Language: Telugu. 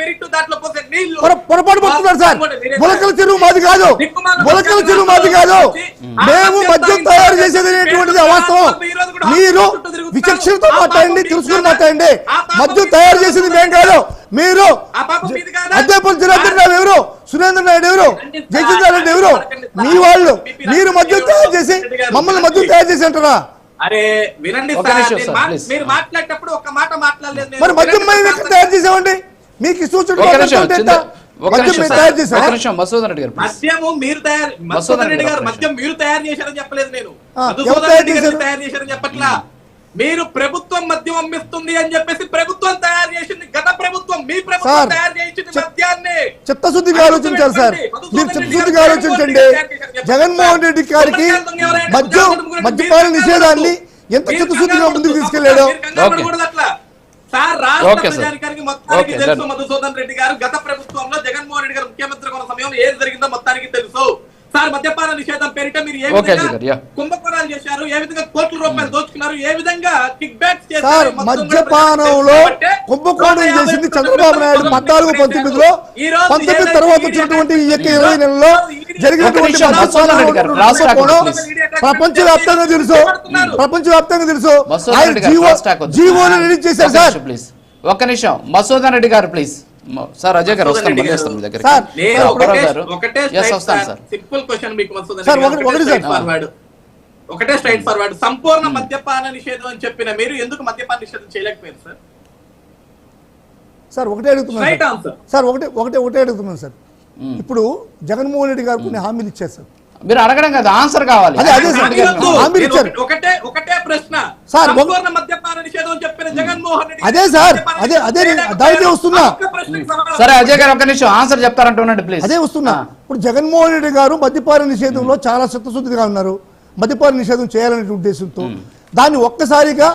స్పిరిట్ దాంట్లో పోసే నీళ్లు పొరపాటు పడుతున్నారు సార్. మొలకల చెరువు మాది కాదు, మొలకల చెరువు మాది కాదు. మేము మద్యం తయారు చేసేది అనేటువంటిది అవాస్తవం. మీరు విచక్షణతో మాట్లాడండి, తెలుసుకుని మాట్లాడండి. మద్యం తయారు చేసేది మేము కాదు. మీరు అద్దెపల్లి జనార్దన్ రావు ఎవరు, సురేంద్ర నాయుడు ఎవరు, జయచంద్ర రెడ్డి ఎవరు? మీ వాళ్ళు. మీరు మద్యం తయారు చేసి మమ్మల్ని మద్యం తయారు చేసి అంటారా? అరే వినండి, మీరు మాట్లాడేటప్పుడు ఒక మాట మాట్లాడలేదు. మరి మద్యం మేము ఎక్కడ తయారు చేసామండి? మీకు సూచన మద్యము మీరు తయారు చేశారని చెప్పలేదు నేను. తయారు చేశారని చెప్పట్లా. మీరు ప్రభుత్వం మద్యం అమ్మిస్తుంది అని చెప్పేసి ప్రభుత్వం తయారు చేసింది గత ప్రభుత్వం. మీ ప్రభుత్వం తయారు చేసింది మద్యాన్ని. చిత్తశుద్ధిగా ఆలోచించాలి సార్, మీరు చిత్తశుద్ధిగా ఆలోచించండి. జగన్మోహన్ రెడ్డి గారికి మద్యపాన నిషేధాన్ని ఎంత చిత్తశుద్ధిగా ముందుకు తీసుకెళ్లాడు. సార్ రాష్ట్ర ప్రజానికానికి మొత్తానికి తెలుసు. మధుసూదన్ రెడ్డి గారు గత ప్రభుత్వంలో జగన్మోహన్ రెడ్డి గారు ముఖ్యమంత్రి ఉన్న సమయంలో ఏది జరిగిందో మొత్తానికి తెలుసు. సార్ మద్యపాన నిషేధం పేరిట మీరు ఏ విధంగా కుంభకోణాలు చేశారు, ఏ విధంగా కోట్ల రూపాయలు దోచుకున్నారు, ఏ విధంగా కిక్ బ్యాక్స్ చేశారు. మద్యపానంలో కుంభకోణం చేసింది చంద్రబాబు నాయుడు 14-19లో, 19 తర్వాత వచ్చినటువంటి 20 నెలల్లో జరిగినటువంటి ప్రపంచవ్యాప్తంగా తెలుసు. ప్రపంచవ్యాప్తంగా తెలుసు. జీవోని రిలీజ్ చేశారు సార్. ఒక్క నిమిషం మధుసూదన్ రెడ్డి గారు ప్లీజ్. సార్ అజయ్ గారు వస్తాను ఒకటే స్ట్రైట్ ఫార్వర్డ్. సంపూర్ణ మద్యపాన నిషేధం అని చెప్పిన మీరు ఎందుకు మద్యపాన నిషేధం చేయలేకపోయారు సార్? సార్ ఒకటే అడుగుతున్నాను సార్, ఒకటే అడుగుతున్నాను సార్. ఇప్పుడు జగన్మోహన్ రెడ్డి గారు కొన్ని హామీలు ఇచ్చారు సార్. మీరు అడగడం కదా, ఆన్సర్ కావాలి. ఒకటే ప్రశ్న. మద్యపాన నిషేధం చెప్పిన జగన్మోహన్ రెడ్డి అదే సార్, అదే దానికే వస్తున్నా. సరే అజయ్ గారు ఒక నిమిషం ఆన్సర్ చెప్తారంటున్నాడు ప్లీజ్. అదే వస్తున్నా. ఇప్పుడు జగన్మోహన్ రెడ్డి గారు మద్యపాన నిషేధంలో చాలా చిత్తశుద్ధిగా ఉన్నారు. మద్యపాన నిషేధం చేయాలనే ఉద్దేశంతో దాన్ని ఒక్కసారిగా